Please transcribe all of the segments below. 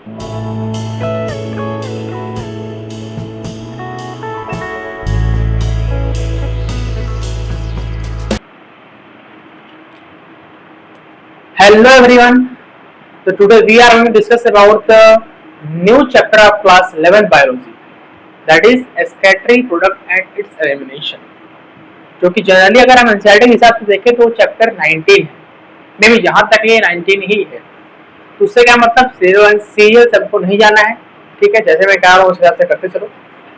Hello everyone. So today we are going to discuss about the new chapter of class 11 biology, that is excretory product and its elimination. जो कि generally अगर हम NCERT के हिसाब से देखें तो चैप्टर 19 है, नहीं यहाँ तक ये 19 ही है। तो उससे क्या मतलब सीरियल सबको नहीं जाना है, ठीक है। जैसे मैं कह रहा हूँ उस हिसाब से करते चलो।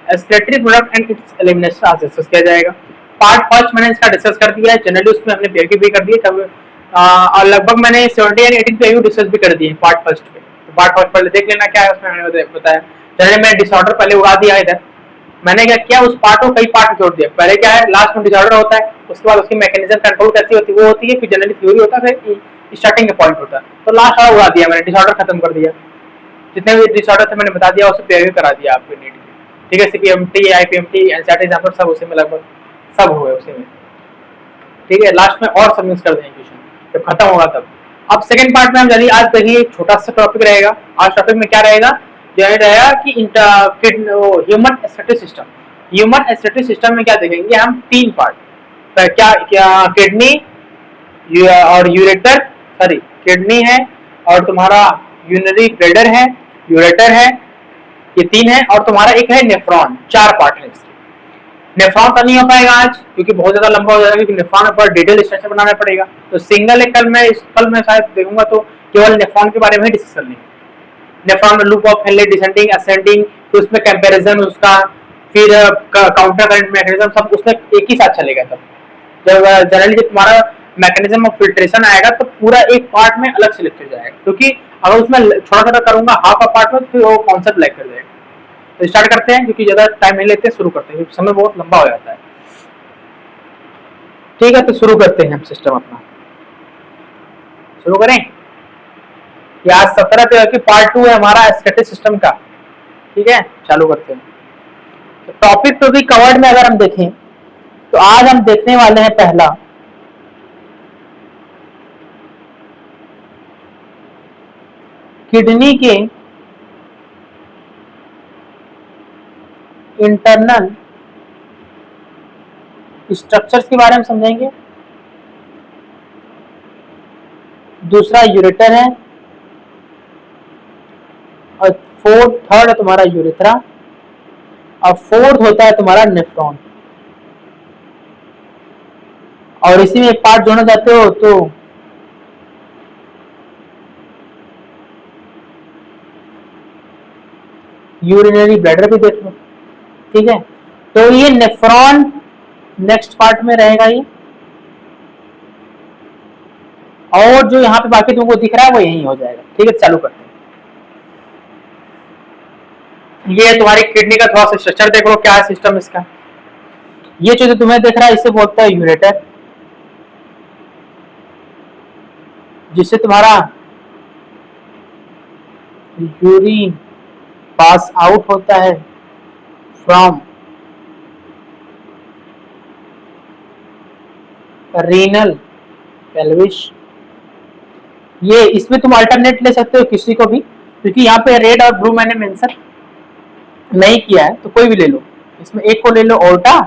excretory product and its elimination आज डिस्कस किया जाएगा। पार्ट फर्स्ट मैंने इसका डिस्कस कर दिया है, जनरली उसमें हमने पीआईक्यू भी कर दिए और लगभग मैंने 17 या 18 पीआईक्यू डिस्कस भी कर दिए पार्ट फर्स्ट पे। तो पार्ट फर्स्ट पहले देख लेना क्या है उसमें मैंने बताया। जनरली मैंने डिसऑर्डर पहले उड़ा दिया इधर। मैंने क्या किया, उस पार्ट को कई पार्ट में जोड़ दिया। पहले क्या है, लास्ट में डिसऑर्डर होता है, उसके बाद उसकी मैकेनिज्म कंट्रोल कैसी होती है वो होती है, फिर जनरली थ्योरी होता है, फिर स्टार्टिंग का पॉइंट होता है। तो लास्ट वाला उड़ा दिया मैंने, डिसऑर्डर खत्म कर दिया। जितने भी डिसऑर्डर थे मैंने बता दिया, उसे पीआईक्यू करा दिया आपके नीट में, ठीक है। सीपीएमटी, आईपीएमटी, एनसीईआरटी एग्जाम्पल सब उसी में लगभग सब हुए उसी में, ठीक है। लास्ट में और सब मिक्स कर देंगे क्वेश्चन जब खत्म होगा तब। अब सेकंड पार्ट में हम चलिए आज देखिए एक छोटा सा टॉपिक रहेगा। आज टॉपिक में क्या रहेगा, यह रहेगा कि human aesthetic system. Human aesthetic system में क्या देखेंगे हम, तीन पार्ट। क्या क्या किडनी और यूरेटर, सॉरी किडनी है और तुम्हारा यूरिनरी ब्लैडर है, यूरेटर है, ये तीन है। और तुम्हारा एक है नेफ्रॉन। चार पार्ट है इसके। नेफ्रॉन तो नहीं हो पाएगा आज क्योंकि बहुत ज्यादा लंबा हो जाएगा, क्योंकि नेफ्रॉन पर डिटेल स्ट्रक्चर बनाना पड़ेगा। तो सिंगल एक कल मैं शायद देखूंगा तो केवल नेफ्रॉन के बारे में डिस्कस कर लेंगे। नेफ्रॉन में loop of Henle, descending, ascending, तो उसमें कंपैरिजन उसका, फिर काउंटर करंट मैकेनिज्म, सब उसमें एक ही साथ चलेगा। तब जब जनरली जब तुम्हारा मैकेनिज्म ऑफ फिल्ट्रेशन आएगा तो पूरा एक पार्ट में अलग से लेक्चर जाएगा, क्योंकि अगर उसमें छोटा छोटा करूंगा हाफ अ पार्ट में तो फिर वो कॉन्सेप्ट लैग कर जाएगा। तो स्टार्ट करते हैं, क्योंकि ज्यादा टाइम नहीं लेते, शुरू करते हैं क्योंकि समय बहुत लंबा हो जाता है। ठीक है, तो शुरू करते हैं हम सिस्टम अपना। शुरू करें। ये आज 17 की पार्ट 2 है हमारा एस्थेटिक सिस्टम का, ठीक है। चालू करते हैं। तो टॉपिक टू बी कवर्ड में अगर हम देखें तो आज हम देखने वाले हैं पहला किडनी के इंटरनल स्ट्रक्चर्स के बारे में समझेंगे। दूसरा यूरेटर है और थर्ड है तुम्हारा यूरेथ्रा और फोर्थ होता है तुम्हारा नेफ्रॉन। और इसी में एक पार्ट जोड़ना चाहते हो तो यूरिनरी ब्लैडर भी देख लो, ठीक है। तो ये नेफ्रॉन नेक्स्ट पार्ट में रहेगा ये, और जो यहाँ पे बाकी तुमको दिख रहा है वो यही हो जाएगा, ठीक है। चालू करते हैं। ये तुम्हारी किडनी का थोड़ा सा स्ट्रक्चर देख लो, क्या है सिस्टम इसका। ये जो तुम्हें दिख रहा है इसे बोलता है यूरेटर, जिससे तुम्हारा यूरिन पास आउट होता है फ्रॉम रीनल पेल्विस। ये इसमें तुम अल्टरनेट ले सकते हो किसी को भी, क्योंकि यहाँ पे रेड और ब्लू मैंने मेंशन नहीं किया है, तो कोई भी ले लो। इसमें एक को ले लो ओल्टा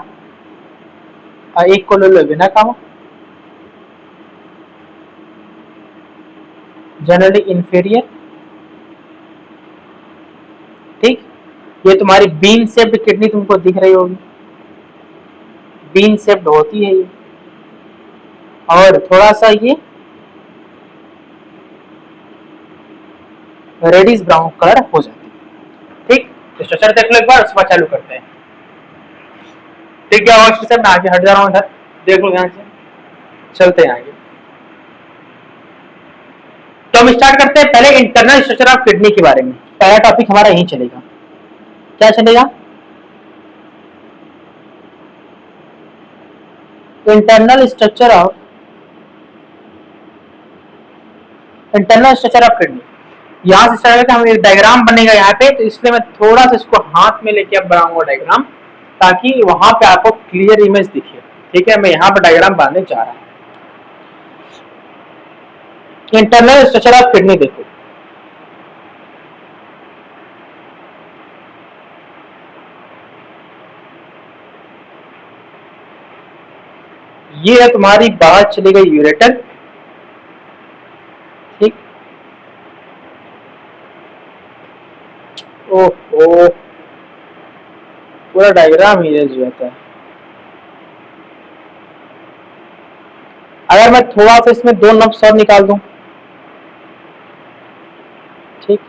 और एक को ले लो वेना कावा, जनरली इंफीरियर, ठीक। ये तुम्हारी बीन शेप्ड किडनी तुमको दिख रही होगी, बीन शेप्ड होती है ये, और थोड़ा सा ये रेडिश ब्राउन कलर हो जाती है, ठीक। तो स्ट्रक्चर देख लो एक बार, उसके बाद चालू करते हैं। ठीक है, और स्ट्रक्चर मैं आगे हट जा रहा हूँ, इधर देख लो ध्यान से, चलते हैं आगे। तो हम स्टार्ट करते हैं पहले इंटरनल स्ट्रक्चर ऑफ किडनी के बारे में। पहला टॉपिक हमारा यही चलेगा। क्या चलेगा, इंटरनल स्ट्रक्चर ऑफ किडनी। यहाँ से स्टार्ट हम एक डायग्राम बनेगा यहाँ पे, तो इसलिए मैं थोड़ा सा इसको हाथ में लेके अब बनाऊंगा डायग्राम, ताकि वहां पे आपको क्लियर इमेज दिखे, ठीक है। मैं यहाँ पर डायग्राम बनाने जा रहा हूँ। इंटरनल स्ट्रक्चर ऑफ किडनी देखो, ये है तुम्हारी बाहर चली गई यूरेटर, ठीक। ओहो, पूरा डायग्राम ही रेज जाता है। अगर मैं थोड़ा सा इसमें 2 नब्स और निकाल दूं, ठीक,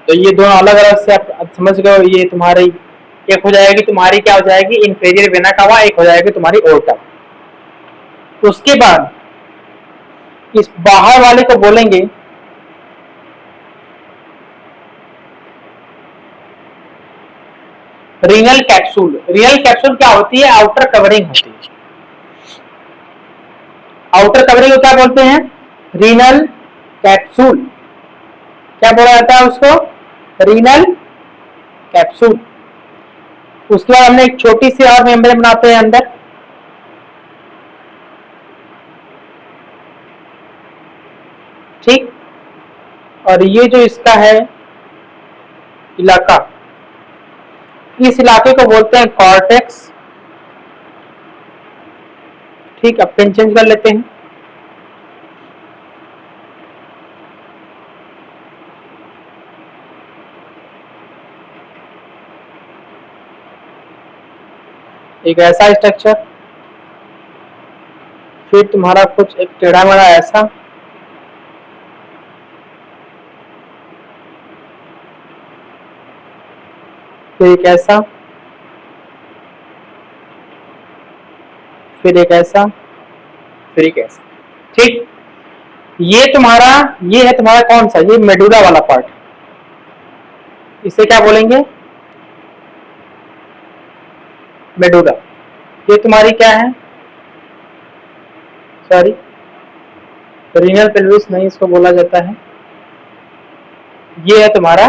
तो ये दोनों अलग अलग से आप समझ गए। ये तुम्हारी एक हो जाएगी, तुम्हारी क्या हो जाएगी, इंफीरियर वेना कावा, एक हो जाएगी तुम्हारी ओर्टा। उसके बाद इस बाहर वाले को बोलेंगे रीनल कैप्सूल। रीनल कैप्सूल क्या होती है, आउटर कवरिंग होती है। आउटर कवरिंग को क्या बोलते हैं, रीनल कैप्सूल। क्या बोला जाता है उसको, रीनल कैप्सूल। उसके बाद हमने एक छोटी सी और मेम्ब्रेन बनाते हैं अंदर, ठीक। और ये जो इसका है इलाका, इस इलाके को बोलते हैं कॉर्टेक्स, ठीक। अब पेन चेंज कर लेते हैं। एक ऐसा स्ट्रक्चर, फिर तुम्हारा कुछ एक टेढ़ा मेढ़ा ऐसा, फिर एक ऐसा, फिर एक ऐसा, फिर एक ऐसा, ठीक। ये है तुम्हारा कौन सा, ये मेडुला वाला पार्ट, इसे क्या बोलेंगे, मेडुला। ये तुम्हारी क्या है, सॉरी, रीनल पेल्विस नहीं इसको बोला जाता है। ये है तुम्हारा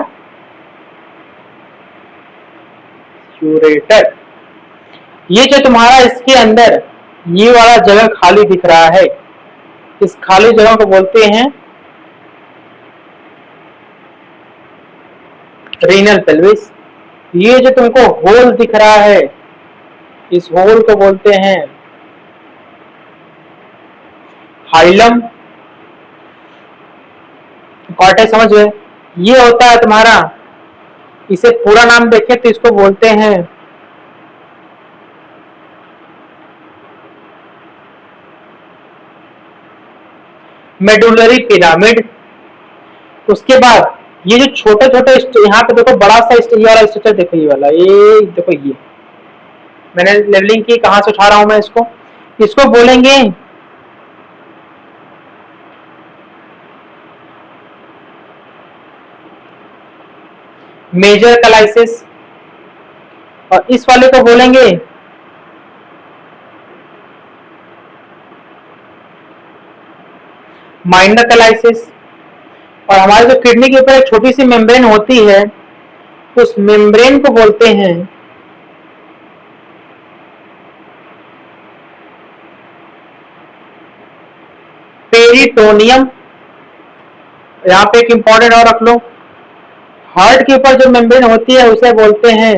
यूरेटर। ये जो तुम्हारा इसके अंदर ये वाला जगह खाली दिख रहा है, इस खाली जगह को बोलते हैं रीनल पेल्विस। ये जो तुमको होल दिख रहा है, इस होल को बोलते हैं हाइलम। कॉर्टेक्स समझ गए। ये होता है तुम्हारा, इसे पूरा नाम देखें तो इसको बोलते हैं मेडुलरी पिरामिड। उसके बाद ये जो छोटे छोटे यहाँ पे देखो, बड़ा सा ये वाला स्ट्रक्चर देखो, ये वाला, ये देखो, ये मैंने लेवलिंग की, कहां से उठा रहा हूं मैं इसको, इसको बोलेंगे मेजर कलाइसिस, और इस वाले को बोलेंगे माइनर कलाइसिस। और हमारे जो किडनी के ऊपर एक छोटी सी मेम्ब्रेन होती है, उस मेम्ब्रेन को बोलते हैं पेरिटोनियम। यहाँ पे एक इंपॉर्टेंट और रख लो, हार्ट के ऊपर जो मेम्ब्रेन होती है उसे बोलते हैं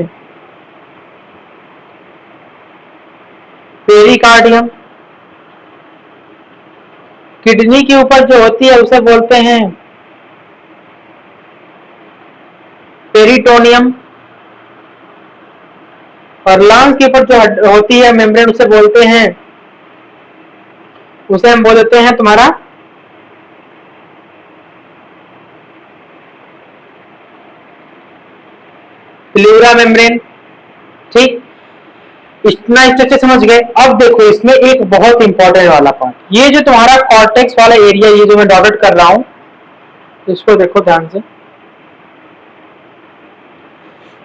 पेरिकार्डियम। किडनी के ऊपर जो होती है उसे बोलते हैं पेरिटोनियम। और लंग्स के ऊपर जो होती है मेम्ब्रेन उसे बोलते हैं, उसे हम बोल देते हैं तुम्हारा प्लूरा मेम्ब्रेन, ठीक। इतना स्ट्रक्चर समझ गए। अब देखो इसमें एक बहुत इंपॉर्टेंट वाला पार्ट, ये जो तुम्हारा कॉर्टेक्स वाला एरिया, ये जो मैं डॉटेड कर रहा हूं, इसको देखो ध्यान से।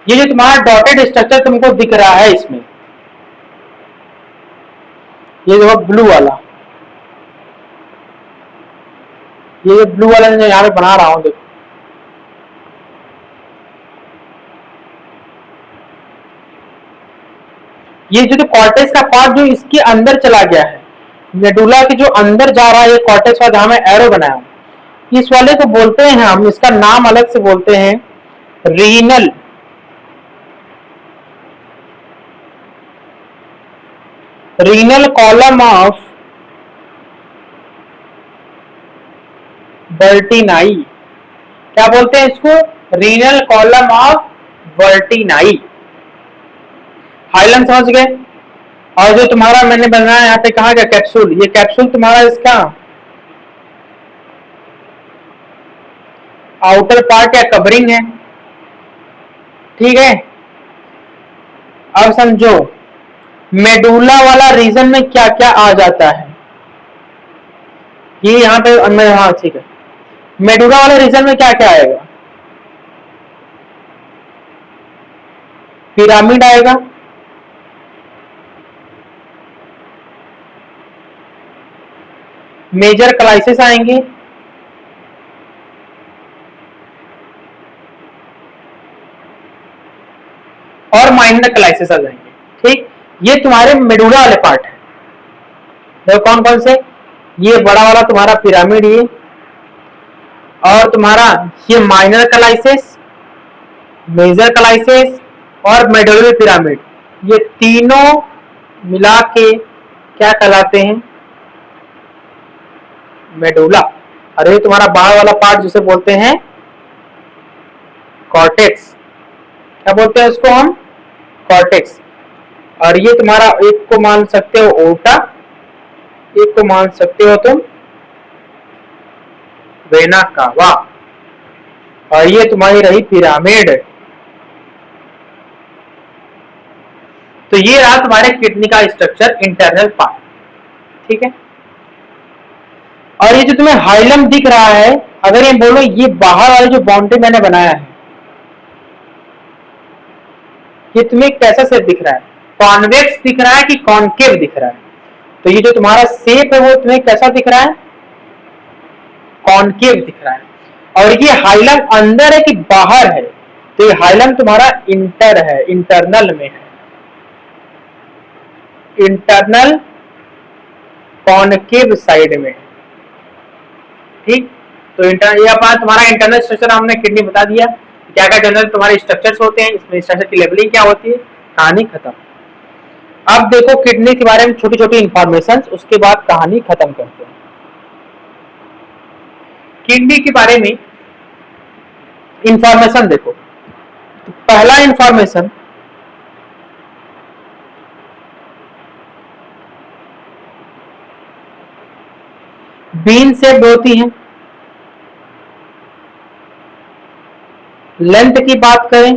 ये जो तुम्हारा डॉटेड स्ट्रक्चर तुमको दिख रहा है इसमें, ये देखो ब्लू वाला, ये ब्लू वाला मैं यहाँ पे बना रहा हूं, देखो ये जो कॉर्टेक्स का पार्ट जो इसके अंदर चला गया है, मेडुला के जो अंदर जा रहा है, ये कॉर्टेक्स का जहां मैं एरो बनाया हूं, इस वाले को बोलते हैं हम, इसका नाम अलग से बोलते हैं रीनल कॉलम ऑफ बर्टीनाई। क्या बोलते हैं इसको? Renal column of Bertini. Hilum समझ गए। और जो तुम्हारा मैंने बनाया यहाँ पे कहा गया कैप्सूल, ये कैप्सूल तुम्हारा इसका आउटर पार्ट या कवरिंग है, ठीक है। अब समझो मेडुला वाला रीजन में क्या क्या आ जाता है, ये यहाँ पे हाँ ठीक है। मेडुला वाले रीजन में क्या क्या आएगा? पिरामिड आएगा, मेजर क्लाइसिस आएंगे, और माइनर क्लाइसिस आ जाएंगे, ठीक। ये तुम्हारे मेडुला वाले पार्ट है। देखो कौन कौन से, ये बड़ा वाला तुम्हारा पिरामिड, ये और तुम्हारा ये माइनर क्लाइसिस, मेजर क्लाइसिस और मेडुलरी पिरामिड, ये तीनों मिला के क्या कहलाते हैं? मेडुला। और ये तुम्हारा बाहर वाला पार्ट जिसे बोलते हैं कॉर्टेक्स। क्या बोलते हैं उसको हम? कॉर्टेक्स। और ये तुम्हारा एक को मान सकते हो ओटा, एक को मान सकते हो तुम वेना कावा, और ये तुम्हारी रही पिरामिड। तो ये रहा तुम्हारे किडनी का स्ट्रक्चर, इंटरनल पार्ट, ठीक है। और ये जो तुम्हें हाइलम दिख रहा है, अगर ये बोलो ये बाहर वाली जो बाउंड्री मैंने बनाया है, ये तुम्हें कैसा शेप दिख रहा है? कॉन्वेक्स दिख रहा है कि कॉन्केव दिख रहा है? तो ये जो तुम्हारा शेप है वो तुम्हें कैसा दिख रहा है? कॉन्केव दिख रहा है। और ये हाइलम अंदर है कि बाहर है? तो ये हाइलम तुम्हारा इंटर है, इंटरनल में है, इंटरनल कॉन्केव साइड में, ठीक। तो ये अपना तुम्हारा इंटरनल स्ट्रक्चर हमने किडनी बता दिया, क्या क्या जनरल तुम्हारे स्ट्रक्चर्स होते हैं, इसमें स्ट्रक्चर की लेवलिंग क्या होती है, कहानी खत्म। अब देखो किडनी के बारे में छोटी छोटी इंफॉर्मेशन, उसके बाद कहानी खत्म करते हैं। किडनी के बारे में इंफॉर्मेशन देखो, तो पहला इंफॉर्मेशन, बीन से होती है। लेंथ की बात करें,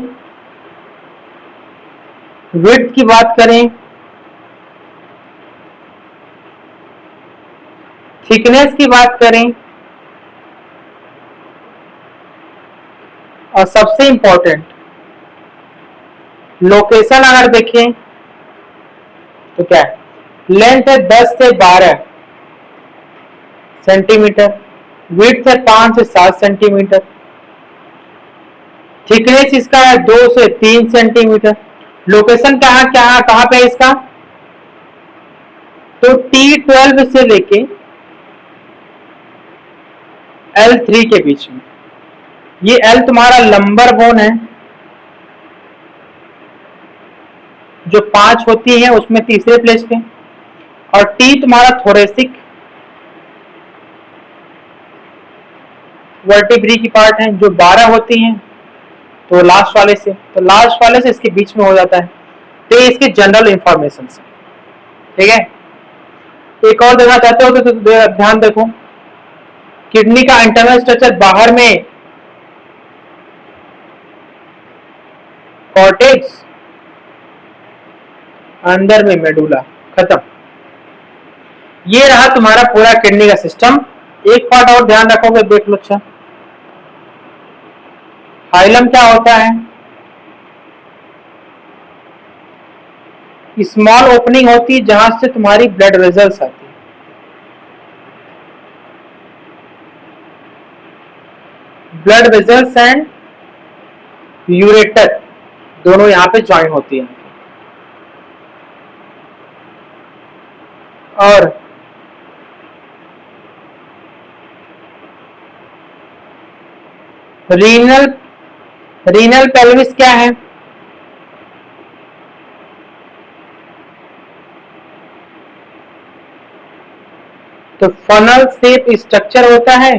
विड्थ की बात करें, थिकनेस की बात करें, और सबसे इंपॉर्टेंट लोकेशन अगर देखें तो क्या है, लेंथ है 10 से 12 सेंटीमीटर, विड्थ है 5 से 7 सेंटीमीटर, थिकनेस इसका है 2 से 3 सेंटीमीटर। लोकेशन कहाँ पे है इसका? तो T12 से लेके L3 के बीच में। ये L तुम्हारा लंबर बोन है, जो 5 होती है उसमें तीसरे प्लेस पे, और T तुम्हारा थोरेसिक वर्टिब्री की पार्ट है, जो 12 होती हैं, तो लास्ट वाले से इसके बीच में हो जाता है। तो ये इसके जनरल इंफॉर्मेशन, ठीक है। एक और देखना चाहते हो तो ध्यान देखो, किडनी का इंटरनल स्ट्रक्चर बाहर में कॉर्टेक्स, अंदर में मेडुला, खत्म। ये रहा तुम्हारा पूरा किडनी का सिस्टम। एक पार्ट और ध्यान रखोगे, देख लो। अच्छा, हाइलम क्या होता है? स्मॉल ओपनिंग होती है जहां से तुम्हारी ब्लड वेजल्स आती है। ब्लड वेजल्स एंड यूरेटर दोनों यहाँ पे ज्वाइन होती है। और रीनल रीनल पेल्विस क्या है? तो फनल शेप स्ट्रक्चर होता है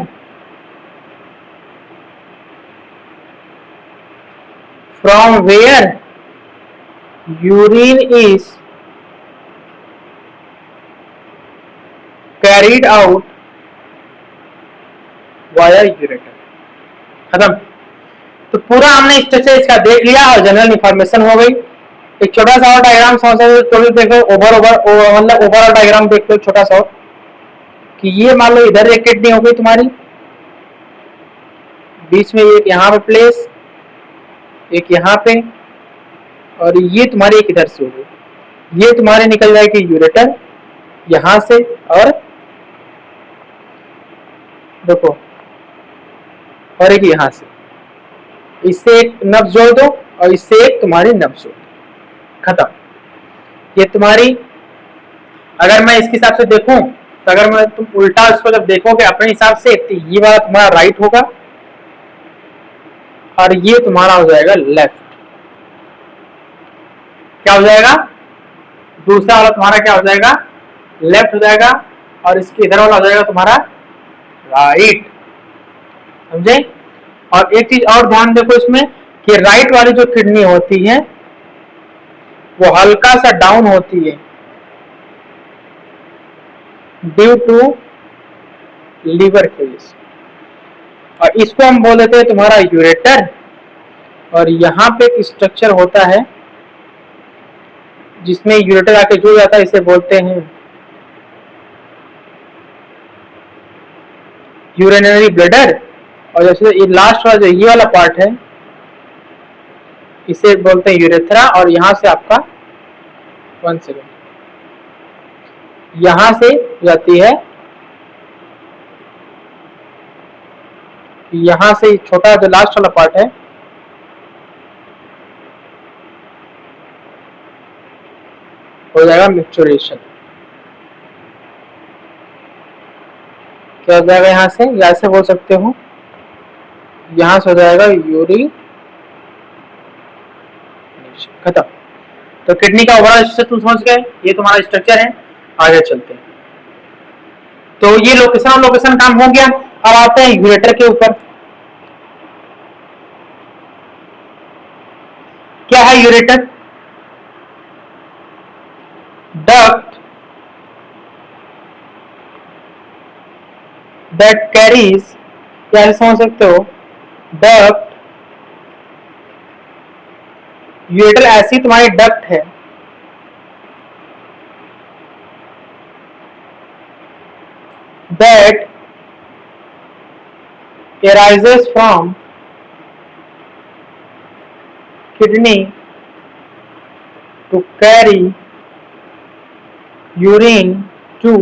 from where urine is carried out via ureter. खत्म। तो पूरा हमने स्ट्रक्चर इसका देख लिया और जनरल इंफॉर्मेशन हो गई। एक छोटा सा और डायग्राम समझ तो देखो, मतलब ओवरऑल डायग्राम देख लो छोटा सा, कि ये मान लो इधर एक किडनी हो गई तुम्हारी, बीच में एक यहाँ पे प्लेस, एक यहाँ पे, और ये तुम्हारी एक इधर से हो गई। ये तुम्हारे निकल जाएगी यूरेटर यहाँ से, और देखो, और एक यहाँ से, इससे एक नब्ज जोड़ दो और इससे एक तुम्हारी नब्ज जोड़ दो। खत्म। ये तुम्हारी, अगर मैं इसके हिसाब से देखूं तो अगर मैं तुम उल्टा इसको जब देखोगे अपने हिसाब से, तो ये वाला तुम्हारा राइट होगा और ये तुम्हारा हो जाएगा लेफ्ट। क्या हो जाएगा? दूसरा वाला तुम्हारा क्या हो जाएगा? लेफ्ट हो जाएगा, और इसके इधर वाला हो जाएगा तुम्हारा राइट। समझे? और एक चीज और ध्यान देखो इसमें, कि राइट वाली जो किडनी होती है वो हल्का सा डाउन होती है ड्यू टू लीवर के वजह से, और इसको हम बोल देते हैं तुम्हारा यूरेटर। और यहाँ पे एक स्ट्रक्चर होता है जिसमें यूरेटर आके जुड़ जाता है, इसे बोलते हैं यूरिनरी ब्लैडर। और जैसे ये लास्ट वाला जो ये वाला पार्ट है इसे बोलते हैं यूरेथ्रा। और यहाँ से आपका 1 सेकेंड, यहाँ से जाती है, यहाँ से छोटा जो लास्ट वाला पार्ट है हो जाएगा मैच्योरेशन। क्या हो जाएगा? यहाँ से, या ऐसे बोल सकते हो, यहाँ से हो जाएगा यूरिन। खत्म। तो किडनी का ओवरऑल स्ट्रक्चर तुम समझ गए, ये तुम्हारा स्ट्रक्चर है। आगे चलते हैं। तो ये लोकेशन और लोकेशन काम हो गया। अब आते हैं यूरेटर के ऊपर। क्या है यूरेटर? डक्ट दैट कैरीज, क्या समझ सकते हो, डक्ट, यूरेटर ऐसी तुम्हारी डक्ट है that arises from kidney to carry urine to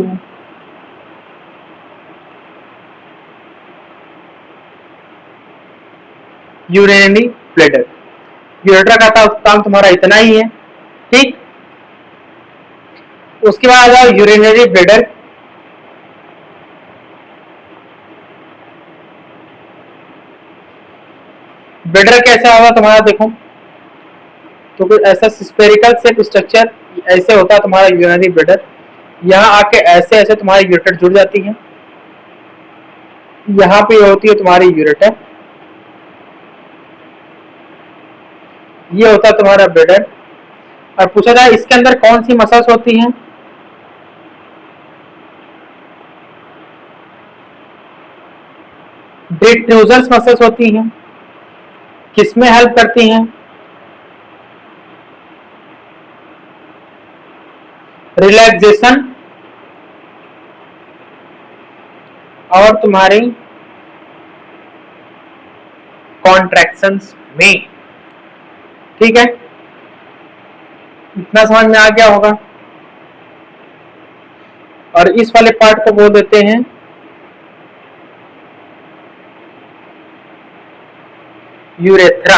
urinary bladder। Ureter का काम तुम्हारा इतना ही है, ठीक। उसके बाद आ जाओ यूरिनरी ब्लैडर। ब्लैडर कैसा होगा तुम्हारा? देखो, तो कुछ ऐसा स्फेरिकल शेप स्ट्रक्चर ऐसे होता है तुम्हारा यूरिनरी ब्लैडर। यहाँ आके ऐसे ऐसे तुम्हारी यूरेटर जुड़ जाती है, यहाँ पे होती है तुम्हारी यूरेटर, ये होता है तुम्हारा ब्लैडर। और पूछा जाए इसके अंदर कौन सी मसल्स होती हैं? डिट्रूजर्स मसल्स होती हैं। किसमें हेल्प करती हैं? रिलैक्सेशन और तुम्हारी कॉन्ट्रैक्शंस में। ठीक है, इतना समझ में आ गया होगा। और इस वाले पार्ट को बोल देते हैं यूरेथ्रा।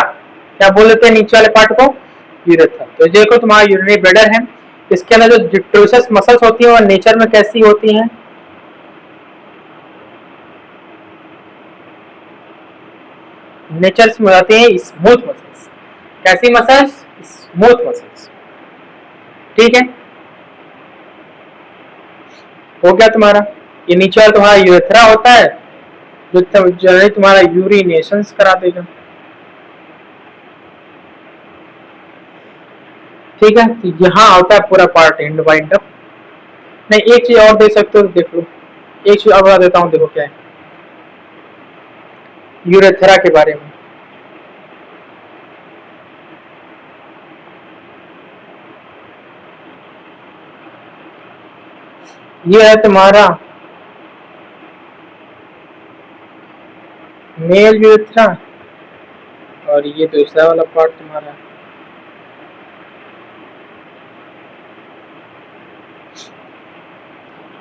क्या बोल देते हैं नीचे वाले पार्ट को? यूरेथ्रा। तो देखो तुम्हारा यूरिनरी ब्लैडर है, इसके अंदर जो डिट्रोसस मसल्स होती हैं वो नेचर में कैसी होती हैं? नेचर में बताते हैं स्मूथ मसल्स। कैसी मसल्स? Smooth muscles. ठीक है, हो गया तुम्हारा। ये नीचे वाला तुम्हारा यूरेथ्रा होता है जो जनरली तुम्हारा यूरिनेशन करा देगा। ठीक है, तो यहाँ होता है पूरा पार्ट एंड वाइंड अप। नहीं, एक चीज और दे सकते हो, देख लो, एक चीज और बता देता हूँ, देखो क्या है यूरेथ्रा के बारे में। ये है तुम्हारा मेल यूरेथ्रा और ये दूसरा वाला पार्ट तुम्हारा।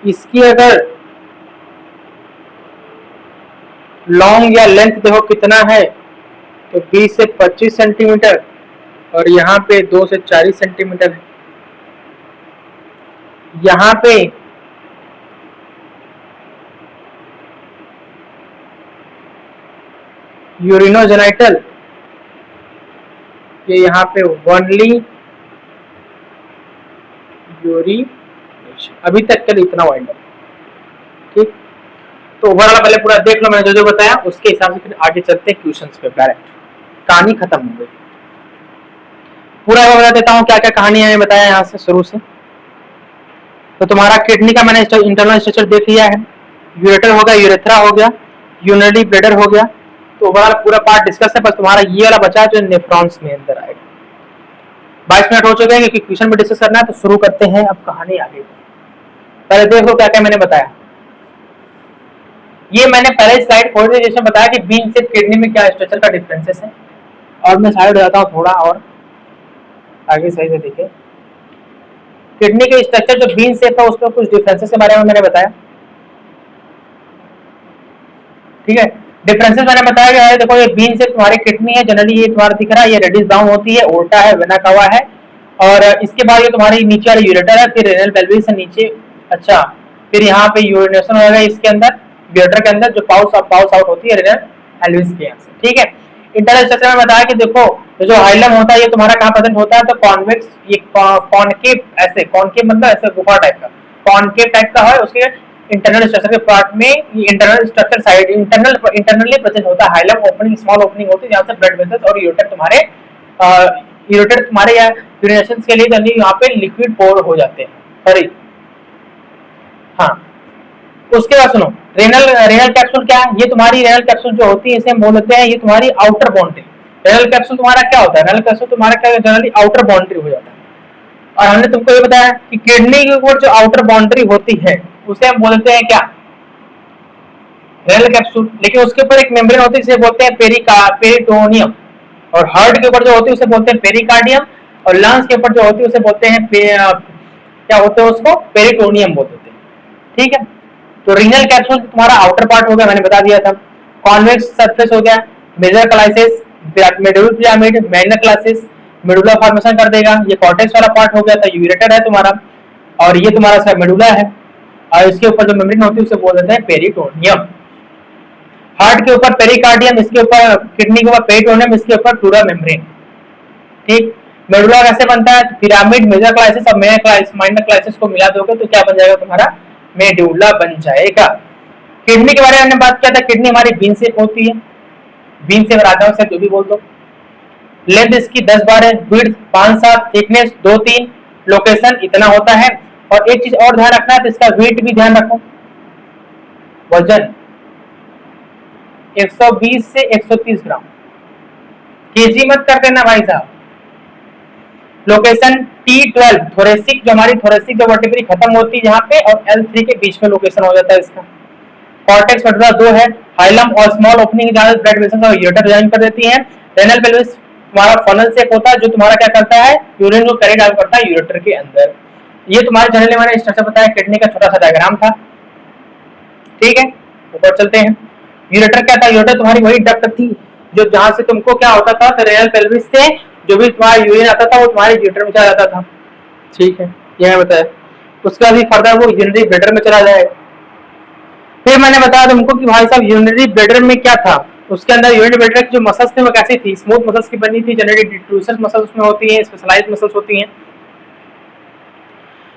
इसकी अगर लॉन्ग या लेंथ देखो कितना है, तो 20 से 25 सेंटीमीटर और यहाँ पे 2 से 40 सेंटीमीटर है। यहाँ पे यूरिनोजेनाइटल, ये यहाँ पे वनली यूरिनेशन। अभी तक के लिए इतना वाइड है। ठीक, तो ओवरऑल पहले पूरा देख लो, मैंने जो जो बताया उसके हिसाब से फिर आगे चलते हैं क्वेश्चंस पे। डायरेक्ट कहानी खत्म हो गई। पूरा बता देता हूँ क्या क्या कहानी है, बताया यहाँ से शुरू से। तो तुम्हारा किडनी का मैंने इंटरनल स्ट्रक्चर देख लिया है। यूरेटर हो गया, यूरेथ्रा हो गया, यूरिनरी ब्लैडर हो गया। तो ओवरऑल पूरा पार्ट डिस्कस है, बस तुम्हारा ये वाला बचा है जो नेफ्रॉन्स में अंदर आएगा। 22 मिनट हो चुके हैं क्योंकि क्वेश्चन में डिस्कस करना है, तो शुरू करते हैं अब कहानी आगे। पहले देख लो क्या क्या मैंने बताया। ये मैंने पहले स्लाइड खोल दी जिसमें बताया कि बीन से किडनी में क्या स्ट्रक्चर का डिफरेंसेस है। और मैं साइड हो जाता हूँ थोड़ा और आगे सही से देखे। किडनी के स्ट्रक्चर जो बीन शेप है उसमें कुछ डिफरेंसेस के बारे में मैंने बताया। ठीक है, डिफरेंसेस मैंने बताया गया है। देखो, ये बीन शेप तुम्हारी किडनी है, जनरली ये तुम्हारा दिख रहा है, ये रेडिस डाउन होती है, उल्टा है, वेना कवा है। और इसके बाद ये तुम्हारी नीचे वाली यूरेटर है, फिर रेनल पेल्विस है नीचे। अच्छा, फिर यहाँ पे यूरिनेशन होगा इसके अंदर, यूरेटर के अंदर, जो पाउच आउट होती है रेनल पेल्विस के यहाँ से। ठीक है, इंटरनल स्ट्रक्चर में बताया कि देखो जो हाइलम होता है ये तुम्हारा कहाँ प्रेजेंट होता है, तो कॉन्वेक्स, ये कॉनकेव, ऐसे कॉनकेव मतलब ऐसे गुफा टाइप का, कॉनकेव टाइप का है। उसके इंटरनल स्ट्रक्चर के पार्ट में ये internal structure side internally present होता है। हाइलम ओपनिंग, स्मॉल ओपनिंग होती है जहाँ से ब्लड वेसल्स और यूरेटर तुम्हारे या यूरिनेशन के लिए जल्दी यहाँ पे लिक्विड पोर हो जाते हैं। सॉरी, हाँ, उसके बाद सुनो, रेनल कैप्सूल क्या है? ये तुम्हारी रेनल कैप्सूल जो होती है इसे हम बोलते हैं, ये तुम्हारी आउटर बाउंड्री। रेनल कैप्सूल तुम्हारा क्या होता है? रेनल कैप्सूल तुम्हारा क्या जनरली आउटर बाउंड्री हो जाता है। और हमने तुमको ये बताया कि किडनी के ऊपर जो आउटर बाउंड्री होती है उसे हम बोलते हैं क्या? Renal capsule. लेकिन उसके ऊपर एक मेम्ब्रेन होती है जिसे बोलते हैं पेरिटोनियम। और हार्ट के ऊपर जो होती है उसे बोलते हैं पेरिकार्डियम। और लंग्स के ऊपर जो होती है उसे बोलते हैं क्या होते हैं उसको? पेरिटोनियम बोलते हैं। ठीक है, तो रीनल कैप्सूल तुम्हारा आउटर पार्ट हो गया, मैंने बता दिया था। कॉन्वेक्स सरफेस हो गया, major calyces, medullary pyramid, magna calyces, medulla formation कर देगा। ये कॉर्टेक्स वाला पार्ट हो गया था, यूरेटर है तुम्हारा, और ये तुम्हारा सब मेडुला है। और इसके ऊपर जो मेम्ब्रेन होती है उसे बोल देते हैं पेरिटोनियम। हार्ट के ऊपर पेरिकार्डियम, इसके ऊपर किडनी के ऊपर पेरिटोनियम, इसके ऊपर प्लूरा मेम्ब्रेन। ठीक, मेडुला कैसे बनता है? पिरामिड, मेजर क्लाइसिस और माइनर क्लाइसिस को मिला दोगे तो क्या बन जाएगा तुम्हारा? मेडुला बन जाएगा। किडनी के बारे में हमने बात किया था, किडनी हमारी बीन शेप होती है, बीन शेप राजाओं से जो भी बोल दो। लेंथ इसकी 10-12 है, विड्थ 5-7, थिकनेस 2-3, लोकेशन इतना होता है। और एक चीज और ध्यान रखना है, तो इसका वेट भी ध्यान रखो। वजन 120 से 130 ग्राम, केजी मत कर देना भाई साहब। लोकेशन T12 थोरेसिक, जो हमारी थोरेसिक जो वर्टिब्री खत्म होती है यहाँ पे, और L3 के बीच में लोकेशन हो जाता है इसका। कॉर्टेक्स मेडुला 2 है, हाइलम और स्मॉल ओपनिंग जहाँ ब्लड वेसल्स और यूरेटर ज्वाइन कर देती है। रेनल पेल्विस तुम्हारा फनल शेप होता है, जो तुम्हारा क्या करता है? यूरिन को कैरी डाउन करता है यूरेटर के अंदर। ये तुम्हारे जनरली मैंने स्ट्रक्चर बताया, किडनी का छोटा सा डायग्राम था। ठीक है, ऊपर चलते हैं। यूरेटर क्या था? यूरेटर तुम्हारी वही डक्ट थी जो जहां से तुमको क्या होता था, रेनल पेल्विस से जो भी तुम्हारा यूरिन आता था वो तुम्हारे यूरेटर में चला जाता था। ठीक है, यह बताया। उसके बाद फर्दर वो यूरिनरी ब्लैडर में चला जाएगा। फिर मैंने बताया तुमको कि भाई साहब यूरिनरी ब्लैडर में क्या था? उसके अंदर यूनिट ब्लैडर की जो मसल्स थी वो कैसी थी, स्मूथ मसल्स की बनी थी, जनरली डिट्रूसिव मसल्स उसमें होती हैं, स्पेशलाइज्ड मसल्स होती हैं।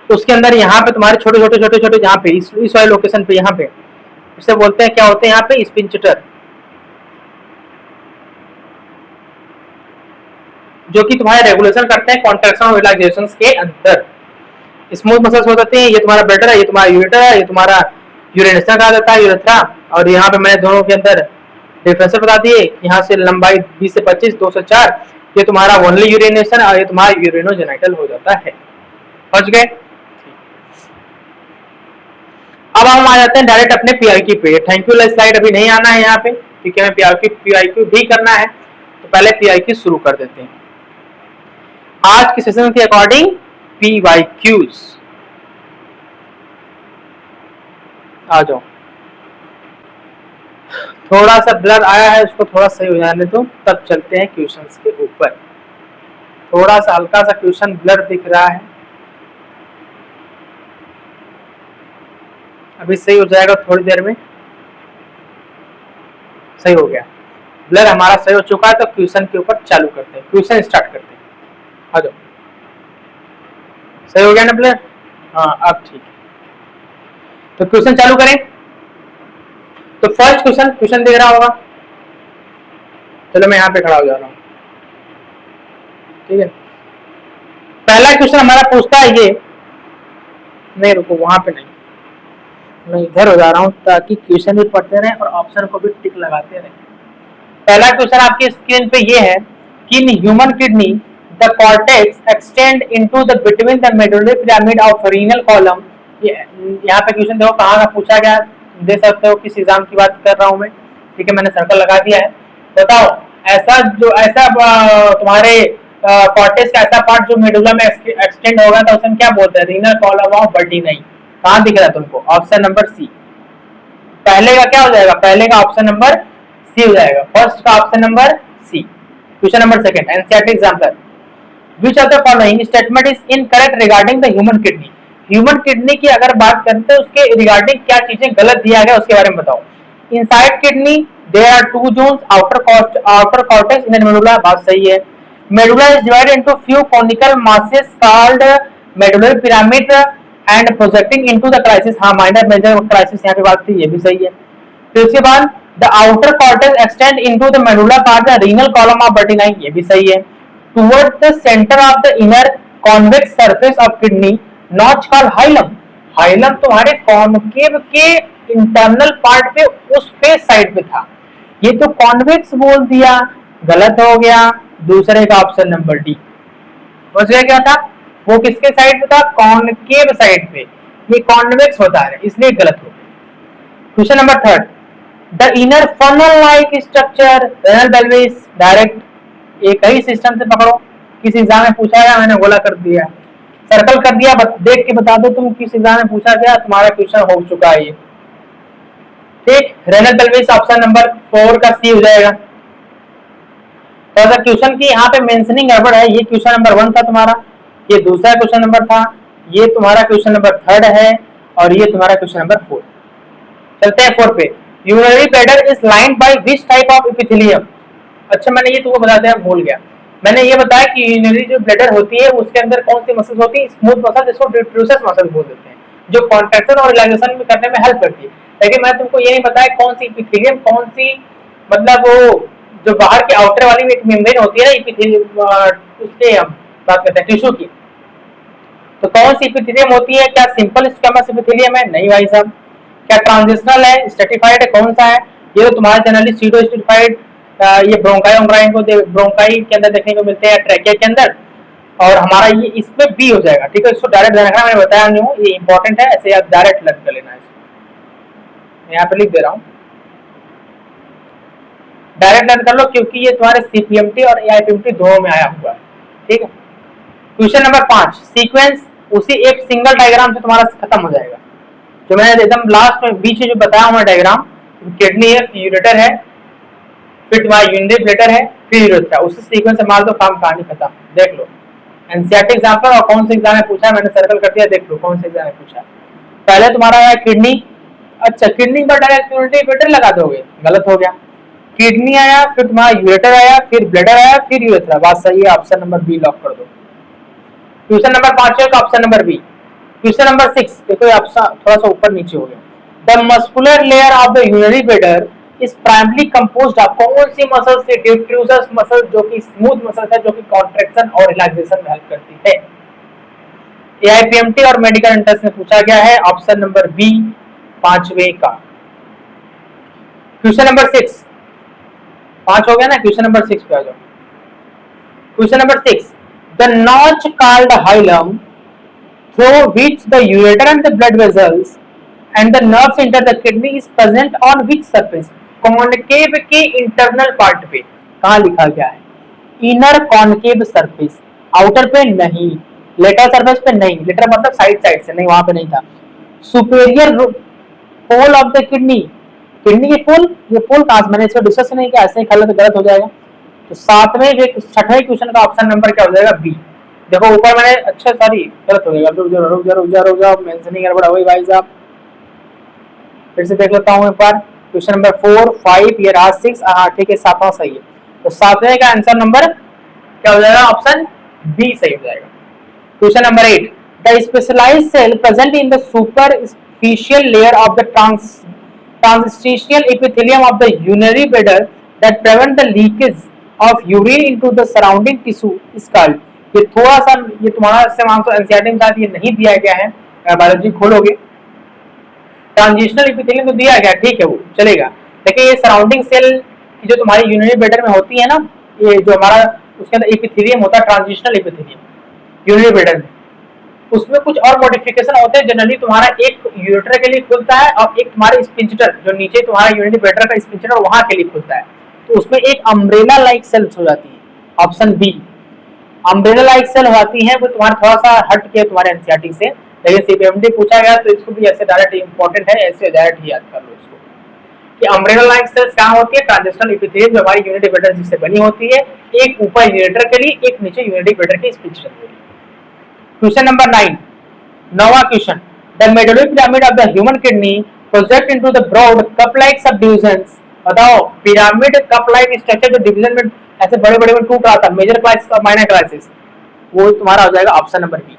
तो उसके अंदर यहाँ पे तुम्हारे छोटे छोटे छोटे छोटे यहाँ पे इस वाले लोकेशन पे यहाँ पे उसे बोलते हैं क्या होते हैं यहाँ पे स्पिंचटर, जो कि तुम्हारे रेगुलेशन करते हैं कॉन्ट्रैक्शन और रिलैक्सेशन के अंदर। स्मूथ मसल्स हो जाते हैं, ये तुम्हारा ब्लैडर है, ये तुम्हारा यूरेटर है, ये तुम्हारा यूरेनेशन कहा जाता है, यूरेथ्रा। और यहाँ पे मैंने दोनों के अंदर डिफरेंस बता दिए, यहाँ से लंबाई 20 से 25, 2 से 4, ये तुम्हारा ओनली यूरिनेशन और ये तुम्हारा यूरिनोजेनिटल हो जाता है। समझ गए? अब हम आ जाते हैं डायरेक्ट अपने पीआईक्यू पे। थैंक यू स्लाइड अभी नहीं आना है यहाँ पे, क्योंकि हमें पीआईक्यू भी करना है, तो पहले पीआईक्यू शुरू कर देते हैं। आज के सेशन के अकॉर्डिंग पीवाईक्यूज आ जाओ। थोड़ा सा ब्लर आया है, उसको थोड़ा सही हो जाने दो, तब चलते हैं क्वेश्चंस के ऊपर। थोड़ा सा हल्का सा क्वेश्चन ब्लर दिख रहा है, अभी सही हो जाएगा थोड़ी देर में। सही हो गया, ब्लर हमारा सही हो चुका है, तो क्वेश्चन के ऊपर चालू करते हैं, क्वेश्चन स्टार्ट करते हैं। आ जाओ, सही हो गया ना ब्लर? हाँ अब ठीक है, तो क्वेश्चन चालू करें। तो फर्स्ट क्वेश्चन दिख रहा होगा, चलो मैं यहाँ पे खड़ा हो जा रहा हूँ, ठीक है। पहला क्वेश्चन हमारा पूछता है ये, नहीं रुको वहां पे नहीं, मैं इधर हो जा रहा हूँ ताकि क्वेश्चन भी पढ़ते रहे और ऑप्शन को भी टिक लगाते रहे। पहला क्वेश्चन आपकी स्क्रीन पे ये है कि in human kidney the cortex extend into the between the medullary pyramid of renal column. यहाँ पे क्वेश्चन देखो कहाँ का पूछा गया, दे सकते हो किस एग्जाम की बात कर रहा हूँ मैं, ठीक है, मैंने सर्कल लगा दिया है। बताओ ऐसा तुम्हारे कॉर्टेक्स का ऐसा पार्ट जो मेडुला में एक्सटेंड होगा तो उसे क्या बोलते हैं? Renal column of Bertini. कहाँ दिख रहा है तुमको? Option number C. पहले का क्या हो जाएगा? पहले का ऑप्शन नंबर सी हो जाएगा, फर्स्ट का option number C. Question number second, NCERT example, which of the following statement is incorrect regarding the human kidney. Human kidney की अगर बात करते हैं उसके रिगार्डिंग क्या चीजें गलत दिया गया उसके बारे में बताओ। Inside kidney there are two zones, outer cortex in medulla, बात सही है। Medulla is divided into few conical masses called medullary pyramid and projecting into the crisis, हाँ माइनर मेजर क्राइसिस यहाँ पे बात थी, ये भी सही है। फिर उसके बाद the outer cortex extend into the medulla part the renal column of Bertini, ये भी सही है। Towards the centre of the inner convex surface of kidney notch called hilum, hilum तुम्हारे कॉन्केव के इंटरनल पार्ट पे उस फेस साइड पे था, ये तो कॉन्वेक्स बोल दिया, गलत हो गया। दूसरे का ऑप्शन नंबर डी। समझ गया क्या था? वो किसके साइड पे था? कॉनकेव साइड पे, ये कॉन्वेक्स होता है इसलिए गलत हो गया। Question number third, the inner funnel like structure renal pelvis, direct एक ही सिस्टम से पकड़ो, किस एग्जाम में पूछा गया, मैंने गोला कर दिया, सर्कल कर दिया, देख के बता दो तुम किस एग्जाम में पूछा गया, तुम्हारा क्वेश्चन हो चुका है ये, ठीक। रेनल पेल्विस ऑप्शन नंबर 4 का सी हो जाएगा। तो अगर क्वेश्चन की यहाँ पे मेंशनिंग गड़बड़ है, ये क्वेश्चन नंबर 1 था तुम्हारा, ये दूसरा क्वेश्चन नंबर था, ये तुम्हारा क्वेश्चन नंबर 3 है और ये तुम्हारा क्वेश्चन नंबर 4। चलते हैं 4 पे। Urinary bladder is lined by which type of epithelium. अच्छा मैंने ये तुमको बता दिया, भूल गया, मैंने ये बताया कि यूरिनरी जो ब्लैडर होती है उसके अंदर कौन सी मसल्स होती है? स्मूथ मसल, जिसको डिट्रूसिव मसल बोल देते हैं, जो कॉन्ट्रैक्शन और रिलैक्सेशन में करने में हेल्प करती है। लेकिन मैं तुमको ये नहीं बताया कौन सी एपिथेलियम, कौन सी मतलब वो जो बाहर की आउटर वाली एक मेम्ब्रेन होती है ना एपिथेलियम, उसके हम बात करते हैं टिश्यू की, तो कौन सी एपिथेलियम होती है? क्या सिंपल स्क्वैमस एपिथेलियम है? नहीं भाई साहब। क्या ट्रांजिशनल है, स्ट्रेटिफाइड है, कौन सा है? ये तो तुम्हारा जनरली सीडो स्ट्रेटिफाइड, ये ब्रोंकाई के अंदर देखने को मिलते हैं, ट्रैकिया के अंदर, और हमारा ये इसमें बी हो जाएगा, ठीक है। इसको डायरेक्ट ध्यान रखना, मैंने बताया नहीं हूँ, ये इंपॉर्टेंट है, ऐसे आप डायरेक्ट लर्न कर लेना है, यहाँ पे लिख दे रहा हूँ, डायरेक्ट लर्न कर लो, क्योंकि ये तुम्हारे सीपीएमटी और एआईपीएमटी दोनों में आया हुआ है, ठीक है। क्वेश्चन नंबर 5, सीक्वेंस उसी एक सिंगल डायग्राम से तुम्हारा खत्म हो जाएगा, जो मैंने एकदम लास्ट में बीच में जो बताया हुआ डायग्राम, किडनी है, यूरेटर है, फिर तुम्हारा यूरिनरी ब्लैडर है, फिर यूरेथ्रा, उसी सीक्वेंस से मार दो, काम कहानी खत्म। देख लो एनसीईआरटी एग्जांपल और कौन से एग्जाम में पूछा, मैंने सर्कल कर दिया, देख लो कौन से एग्जाम में पूछा। पहले तुम्हारा है किडनी, अच्छा किडनी पर डायरेक्ट यूरिनरी ब्लैडर लगा दोगे, गलत हो गया, किडनी आया, फिर तुम्हारा यूरेटर आया, फिर ब्लैडर आया, फिर यूरेथ्रा। बात सही है, ऑप्शन नंबर बी लॉक कर दो। क्वेश्चन नंबर 5 है तो option number B. Question number 6 देखो, ऑप्शन थोड़ा सा ऊपर नीचे हो गया। The muscular layer of the urinary bladder is primary composed of कौन सी मसल से? डिफ्यूजस मसल, जो कि स्मूथ मसल है, जो कि कॉन्ट्रैक्शन और रिलैक्सेशन में हेल्प करती है। एआईपीएमटी और मेडिकल एंट्रेंस में पूछा गया है, ऑप्शन नंबर बी 5वें का। क्वेश्चन नंबर 6 5 हो गया ना, क्वेश्चन नंबर 6 पे आ जाओ। Question number 6, the notch called hilum through which the ureter and the blood vessels and the nerves enter the kidney is present on which surface? Concave के internal part पे। कहाँ लिखा गया है? इनर कॉन्केव सरफेस, आउटर पे नहीं, lateral surface पे नहीं, लेटरल मतलब साइड साइड से नहीं, वहां पे नहीं था। Superior pole of the kidney, kidney के पोल, ये पोल कहाँ से? मैंने इसको डिस्कस नहीं किया, ऐसे ही खाली तो गलत हो जाएगा। तो 6वें क्वेश्चन का ऑप्शन नंबर क्या हो जाएगा? बी। देखो ऊपर मैंने, अच्छा सॉरी गलत हो गया, रुक जाओ, मेंशन नहीं गड़बड़ हो गई भाई साहब। फिर से देख लेता हूँ एक बार। क्वेश्चन नंबर 4, 5, ये रहा 6, हाँ ठीक है, 7वां सही है। तो 7वें का आंसर नंबर क्या हो जाएगा? ऑप्शन बी सही हो जाएगा। Question number 8, the specialised cell present in the superficial layer of the transitional epithelium of the urinary bladder that prevent the leakage of urine into the surrounding tissue is called. ये थोड़ा सा, ये तुम्हारा NCERT में साथ ये नहीं दिया गया है, बायोलॉजी खोलोगे। ट्रांजिशनल एपिथेलियम तो दिया गया, ठीक है वो चलेगा, लेकिन ये सराउंडिंग सेल की जो तुम्हारी यूरिनरी ब्लैडर में होती है ना, ये जो हमारा उसके अंदर एपिथेलियम होता है, ट्रांजिशनल एपिथेलियम यूरिनरी ब्लैडर में, उसमें कुछ और मॉडिफिकेशन होते हैं। जनरली तुम्हारा एक यूरेटर के लिए खुलता है और एक तुम्हारे स्पिंचटर, जो नीचे तुम्हारा यूरिनरी ब्लैडर का स्पिंचटर वहां के लिए खुलता है, तो उसमें एक अम्ब्रेला लाइक सेल्स हो जाती है। Option B, umbrella like cell होती है, वो तुम्हारा थोड़ा सा हट के तुम्हारे एनसीईआरटी से, लेकिन सीपीएमटी पूछा गया तो इसको भी ऐसे डायरेक्ट इंपॉर्टेंट है, ऐसे डायरेक्ट ही याद कर लो इसको कि अम्ब्रेला लाइक सेल्स कहाँ होती है? ट्रांजिशनल एपिथेलियम, जो हमारी यूरिनरी ब्लैडर जिससे बनी होती है, एक ऊपर यूरेटर के लिए, एक नीचे यूरिनरी ब्लैडर के स्पिंचटर के लिए। क्वेश्चन नंबर 9, 9वां question, the medullary pyramid of the human kidney project into the broad cup like subdivisions. बताओ, पिरामिड कप लाइक स्ट्रक्चर जो डिवीजन में ऐसे बड़े बड़े में टूट रहा था, मेजर क्लाइसिस और माइनर क्लाइसिस, वो तुम्हारा हो जाएगा ऑप्शन नंबर बी।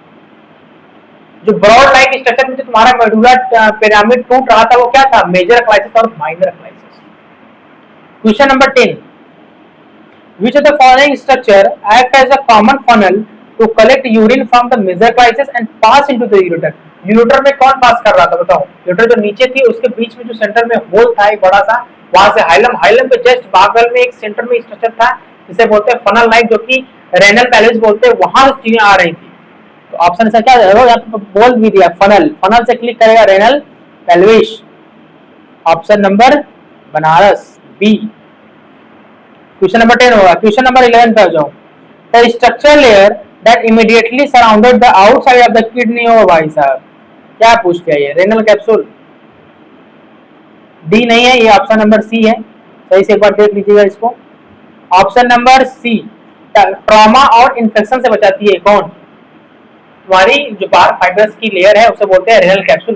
जो ब्रॉड लाइक स्ट्रक्चर में जो तुम्हारा मेडुलर पिरामिड टूट रहा था, वो क्या था? मेजर क्लाइसिस और minor calyces. Question number 10, which of the following structure act as a common funnel to collect urine from the major crisis and pass into the ureter? Ureter में कौन पास कर रहा था? बताओ। यूरेटर जो नीचे थी, उसके बीच में जो सेंटर में होल था एक बड़ा सा, वहां से हाइलम, हाइलम के जस्ट बगल में एक सेंटर में स्ट्रक्चर था जिसे बोलते हैं फनल लाइक, जो कि रेनल पैलेस बोलते हैं, वहां से चीजें आ रही थी। तो ऑप्शन ऐसा क्या है? यहाँ पे बोल भी दिया फनल, फनल से क्लिक करेगा रेनल पेल्विस, ऑप्शन नंबर बनारस बी। क्वेश्चन नंबर 10 होगा। क्वेश्चन नंबर 11 पे आ जाओ। The structure layer that immediately surrounded the outside of the kidney. हो भाई साहब, क्या पूछ गया ये? Renal capsule. डी नहीं है, ये ऑप्शन नंबर सी है। सही से एक बार देख लीजिएगा इसको। ऑप्शन नंबर सी, ट्रॉमा और इन्फेक्शन से बचाती है। कौन? तुम्हारी जो बार फाइबर्स की लेयर है उसे बोलते हैं renal capsule.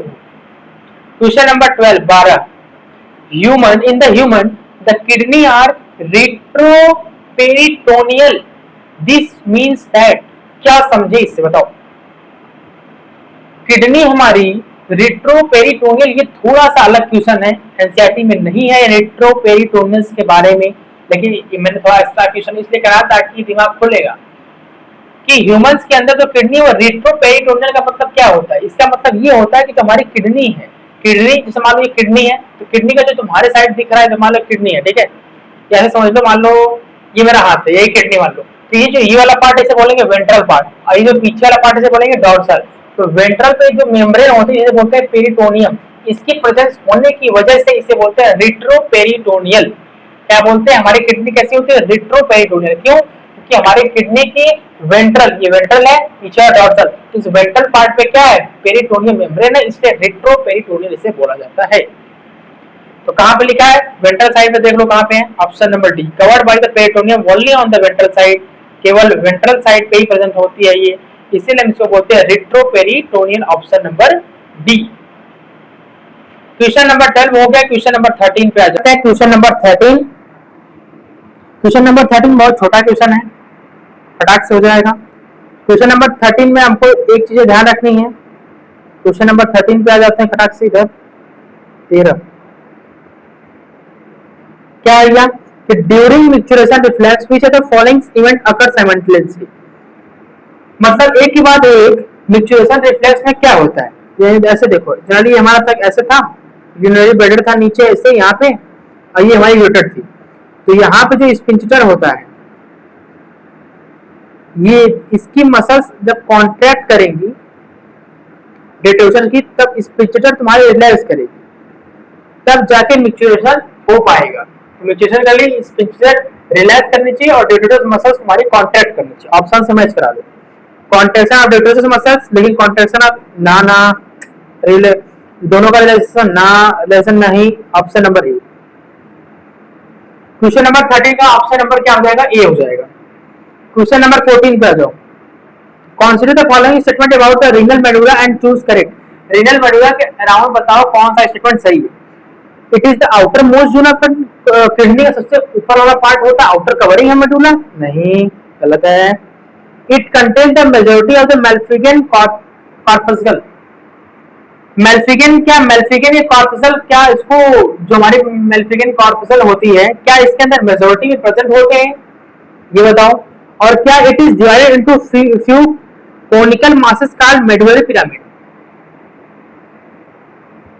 Question number 12, 12, human, in the human the kidney are retroperitoneal, this means that. क्या समझे इससे? बताओ। किडनी हमारी रेट्रोपेरिटोनियल, ये थोड़ा सा अलग क्वेश्चन है, एनसीईआरटी में नहीं है रेट्रोपेरिटोनियल्स के बारे में, लेकिन मैंने थोड़ा एक्स्ट्रा क्वेश्चन इसलिए करा ताकि दिमाग खुलेगा कि ह्यूमंस के अंदर जो किडनी है वो रेट्रोपेरिटोनियल का मतलब क्या होता है? इसका मतलब ये होता है कि हमारी किडनी है, किडनी जैसे मान लो ये किडनी है, तो किडनी का जो तुम्हारे साइड दिख रहा है, मान लो किडनी है, ठीक है, जैसे समझ लो, मान लो ये मेरा हाथ है, यही किडनी मान लो, तो ये जो ये वाला पार्ट इसे बोलेंगे वेंट्रल पार्ट, और ये जो पीछे वाला पार्ट इसे बोलेंगे डॉर्सल। तो वेंट्रल पे जो मेम्ब्रेन होती है इसे बोलते हैं पेरिटोनियम, इसकी प्रेजेंस होने की वजह से इसे बोलते हैं रेट्रोपेरिटोनियल। क्या बोलते हैं? हमारी किडनी कैसी होती है? रेट्रोपेरिटोनियल। क्यों? क्योंकि हमारी किडनी की वेंट्रल, ये वेंट्रल है, पीछे डॉर्सल, इस वेंट्रल पार्ट पे क्या है? पेरिटोनियम मेम्ब्रेन है, इसलिए रेट्रोपेरिटोनियल इसे बोला जाता है। तो कहां पे लिखा है? वेंट्रल साइड पे देख लो कहां पे है, option number D, covered by the peritoneum only on the ventral side, केवल वेंट्रल साइड पे ही प्रेजेंट होती है ये, इसीलिए हम इसको बोलते हैं retroperitoneal, option number D. Question number 12 हो गया। क्वेश्चन नंबर 13 पे आ जाते हैं। क्वेश्चन नंबर 13, क्वेश्चन नंबर 13 बहुत छोटा क्वेश्चन है, फटाक से हो जाएगा। क्वेश्चन नंबर 13 में हमको एक चीज ध्यान रखनी है। क्वेश्चन नंबर 13 पे आ जाते हैं फटाक से इधर। 13 क्या आएगा कि during micturition reflex which of the following event occur simultaneously. मतलब एक ही बात, एक मिक्चुरेशन रिफ्लेक्स में क्या होता है, ये ऐसे देखो, जनरली हमारा तक ऐसे था, यूरिनरी ब्लैडर था नीचे ऐसे यहाँ पे, और ये हमारी यूरेटर थी। तो यहाँ पे जो स्पिंचटर होता है, ये इसकी मसल्स जब कॉन्ट्रैक्ट करेंगी डिटेक्शन की, तब स्पिंचटर तुम्हारी रिलैक्स करेगी, तब जाके मिक्चुरेशन हो पाएगा। मिक्चुरेशन के लिए स्पिंचटर रिलैक्स करनी चाहिए और डिटेक्टर मसल्स तुम्हारी कॉन्ट्रैक्ट करनी चाहिए। ऑप्शन से मैच करा दो, कॉन्ट्रैक्शन ऑफ डिटेक्टर मसल्स, लेकिन कॉन्ट्रैक्शन ऑफ ना दोनों का रिलेशन ना रिलेशन नहीं। ऑप्शन नंबर ए। क्वेश्चन नंबर 13 का ऑप्शन नंबर क्या हो जाएगा, ए हो जाएगा। क्वेश्चन नंबर 14 पे आ जाओ। Consider the following statement about the renal medulla and choose correct. Renal medulla के अराउंड बताओ कौन सा स्टेटमेंट सही है। It is the outer most zone of kidney का सबसे ऊपर वाला पार्ट होता है, आउटर कवरिंग है मेडुला, नहीं, गलत है। It contain the majority of the Malpighian corpuscle. Malpighian क्या, मेल्फिगन या कॉर्पसल, क्या इसको जो हमारी मेल्फिगन कॉर्पसल होती है, क्या इसके अंदर मेजॉरिटी में प्रेजेंट होते हैं, ये बताओ। और क्या it is divided into few conical masses called medullary pyramid.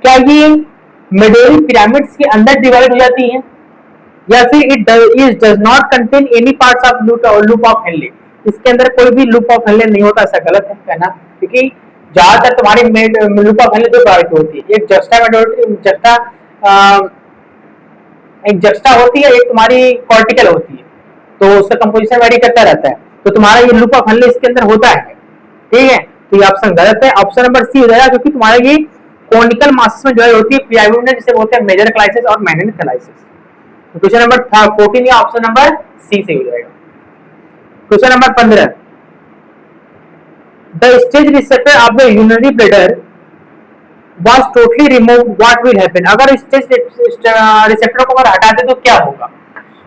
क्या ये मेडुलरी पिरामिड्स के अंदर डिवाइड हो जाती है, या फिर it does not contain any parts of loop of Henle. इसके अंदर कोई भी लूप ऑफ हेनले नहीं होता, ऐसा गलत है कहना, क्योंकि ज्यादातर तुम्हारी लूप ऑफ हेनले दो प्रकार की होती है, एक जस्टा एक जस्टा होती है, एक तुम्हारी कॉर्टिकल होती है, तो उसका कंपोजिशन वेरी करता रहता है। तो तुम्हारा ये लूप ऑफ हेनले इसके अंदर होता है, ठीक है। तो ये ऑप्शन गलत है, ऑप्शन नंबर सी हो जाएगा, क्योंकि तुम्हारा ये कोनिकल मासेस में जो होती है पिरामिड में, जिसे बोलते हैं मेजर क्लाइसिस और माइनर क्लाइसिस। क्वेश्चन नंबर 14 या ऑप्शन नंबर सी से हो जाएगा। Question number 15, the stage receptor of the urinary bladder was totally removed, what will happen। अगर स्टेज रिसेप्टर को अगर हटा दे तो क्या होगा।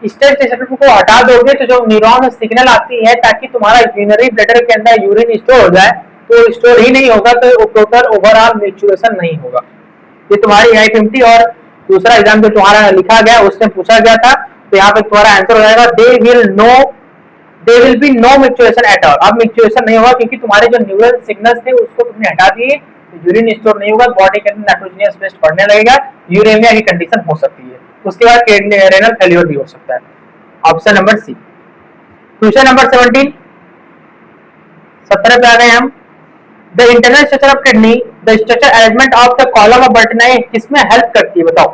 स्टेज रिसेप्टर को हटा दोगे तो जो न्यूरॉन सिग्नल आती है ताकि तुम्हारा यूरिनरी ब्लैडर के अंदर यूरिन स्टोर हो जाए, तो स्टोर ही नहीं होगा तो टोटल ओवरऑल मिक्चुरेशन नहीं होगा। ये तुम्हारी IIMT और दूसरा एग्जाम जो तुम्हारा लिखा गया उसमें पूछा गया था, तो यहाँ पे तुम्हारा आंसर हो जाएगा they will be no micturition at all. अब मिक्चुरेशन नहीं होगा क्योंकि तुम्हारे जो न्यूरल सिग्नल्स थे उसको तुमने हटा दिए, यूरिन स्टोर नहीं होगा, बॉडी के अंदर नाइट्रोजनियस वेस्ट बढ़ने लगेगा, यूरेमिया की कंडीशन हो सकती है, उसके बाद रेनल फेल्योर भी हो सकता है। Option number C. Question number 17 पे आ गए हम। The internal structure of kidney, the structure arrangement of the column of Bertini किसमें हेल्प करती है, बताओ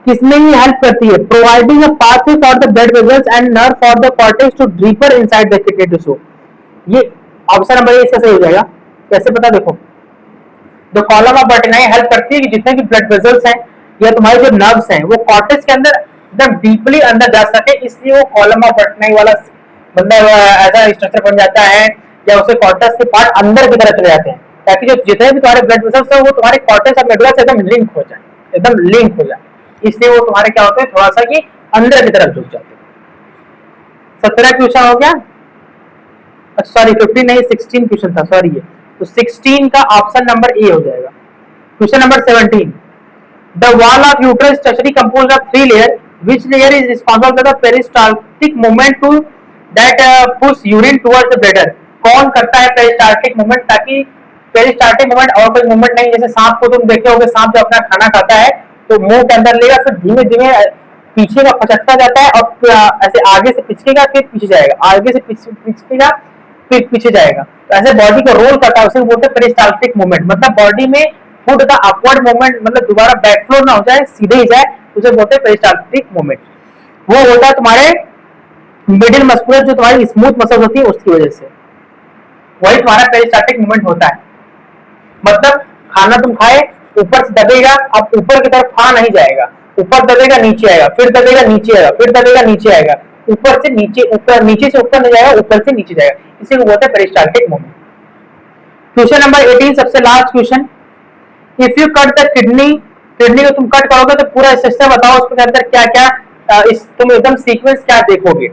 किसमें ये हेल्प करती है। Providing a pathway for the blood vessels and nerve for the cortex to deeper inside the kidney tissue. ये option number A इसका सही हो जाएगा। कैसे पता, देखो जो कॉलम ऑफ बर्टनाई हेल्प करती है कि जितने भी ब्लड वेसल्स हैं या तुम्हारे जो नर्व्स हैं वो कॉर्टेक्स के अंदर एकदम डीपली अंदर जा सके, इसलिए वो कॉलम ऑफ बर्टनाई वाला बंदा ऐसा स्ट्रक्चर बन जाता है, या उसे कॉर्टेक्स के पार्ट अंदर की तरफ चले जाते हैं, ताकि जो जितने भी तुम्हारे ब्लड वेसल्स हैं वो तुम्हारे कॉर्टेक्स और मेडुला से एकदम लिंक हो जाए, एकदम लिंक हो जाए, इसलिए वो तुम्हारे क्या होते हैं थोड़ा सा कि अंदर की तरफ झुक जाते हैं। 17 क्वेश्चन हो गया, सॉरी 15 नहीं 16 क्वेश्चन था, सॉरी ये तो 16 का ऑप्शन नंबर ए हो जाएगा। Question number 17, the wall of uterus structurally composed of 3 layer, which layer is responsible for the peristaltic movement to that push urine towards the bladder. कौन करता है पेरिस्टाल्टिक मूवमेंट, ताकि peristaltic movement और कोई movement नहीं, जैसे सांप को तुम देखे होगे, सांप जब अपना खाना खाता है तो मुंह के अंदर लेगा, फिर धीमे धीमे पीछे का फचकता जाता है और ऐसे आगे से पिछकेगा फिर पीछे जाएगा, आगे से पिछकेगा फिर पीछे जाएगा, तो ऐसे बॉडी को रोल करता है, उसे बोलते हैं पेरिस्टाल्टिक मूवमेंट। मतलब बॉडी में फुट का अपवर्ड मूवमेंट, मतलब दोबारा बैकफ्लो ना हो जाए, सीधे ही जाए, उसे बोलते हैं पेरिस्टाल्टिक मूवमेंट। वो होता है तुम्हारे मिडिल मस्कुलर जो तुम्हारी स्मूथ मसल होती है उसकी वजह से, वही तुम्हारा पेरिस्टाल्टिक मूवमेंट होता है। मतलब खाना तुम खाए, ऊपर से दबेगा, अब ऊपर की तरफ खा नहीं जाएगा, ऊपर दबेगा नीचे आएगा, फिर दबेगा नीचे आएगा, फिर दबेगा नीचे आएगा, ऊपर से नीचे, ऊपर नीचे से ऊपर नहीं जाएगा, ऊपर से नीचे जाएगा, इसी को बोलते हैं पेरिस्टाल्टिक मूवमेंट। क्वेश्चन नंबर 18 सबसे last question, if you cut the kidney, kidney को तुम कट करोगे तो पूरा सिस्टम बताओ उसके अंदर क्या क्या इस तुम एकदम सीक्वेंस क्या देखोगे,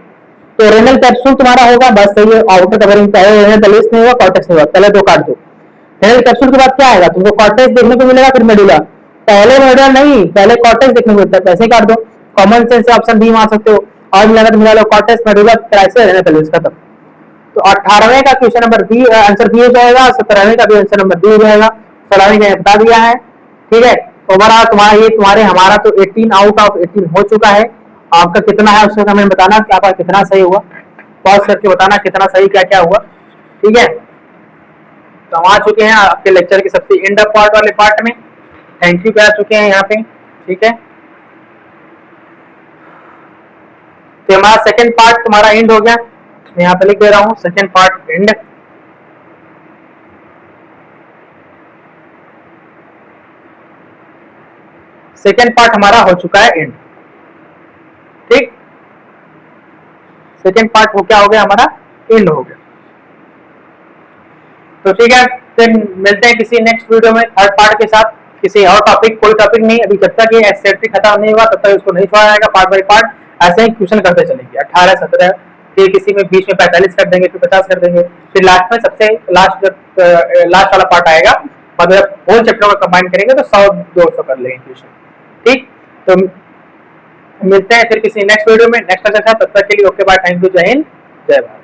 तो रेनल कैप्सूल तुम्हारा होगा, बस सही है, आउटर कवरिंग पहले रेनल पेलिस नहीं होगा, कॉर्टेक्स नहीं होगा, पहले दो काट दो। रेनल कैप्सूल के बाद क्या आएगा, तुमको कॉर्टेक्स देखने को मिलेगा, फिर मेडुला। पहले मेडुला नहीं, पहले कॉर्टेक्स देखने को मिलता है, पैसे काट दो। कॉमन सेंस से ऑप्शन बी मार सकते हो, और मिला तो मिला लो कॉर्टेक्स मेडुला, फिर ऐसे रेनल पेलिस खत्म। तो 18वें का question number B answer B हो जाएगा, 17वें का भी आंसर नंबर बी हो जाएगा, 16वें का बता दिया है। ठीक है, ओवरऑल तुम्हारा ये तुम्हारे हमारा तो 18 आउट ऑफ 18 हो चुका है। आपका कितना है उसको कमेंट बताना कि आपका कितना सही हुआ, पॉज करके बताना कितना सही क्या क्या हुआ। ठीक है, तो हम आ चुके हैं आपके लेक्चर के सबसे एंड ऑफ पार्ट वाले पार्ट में। थैंक यू कह चुके हैं यहाँ पे। ठीक है, तो हमारा सेकंड पार्ट तुम्हारा एंड हो गया, मैं यहाँ पे लिख दे रहा हूँ second part and. Second part हमारा हो चुका है एंड। ठीक, सेकंड पार्ट हो क्या हो गया हमारा, एंड हो गया। तो ठीक है, फिर मिलते हैं किसी नेक्स्ट वीडियो में थर्ड पार्ट के साथ, किसी और टॉपिक, कोई टॉपिक नहीं, अभी जब तक ये एसएसटी खत्म नहीं हुआ तब तक उसको नहीं छोड़ा जाएगा, पार्ट बाई पार्ट ऐसे ही क्वेश्चन करते चलेंगे। 18 17 फिर किसी में बीच में 45 कर देंगे, फिर 50 कर देंगे, फिर लास्ट में सबसे लास्ट लास्ट वाला पार्ट आएगा, मतलब होल चैप्टर को कंबाइन करेंगे तो 100 200 कर लेंगे क्वेश्चन। ठीक, तो मिलते हैं फिर किसी नेक्स्ट वीडियो में नेक्स्ट क्लास के साथ, तब तक के लिए ओके बाय, थैंक यू, जय हिंद जय भारत।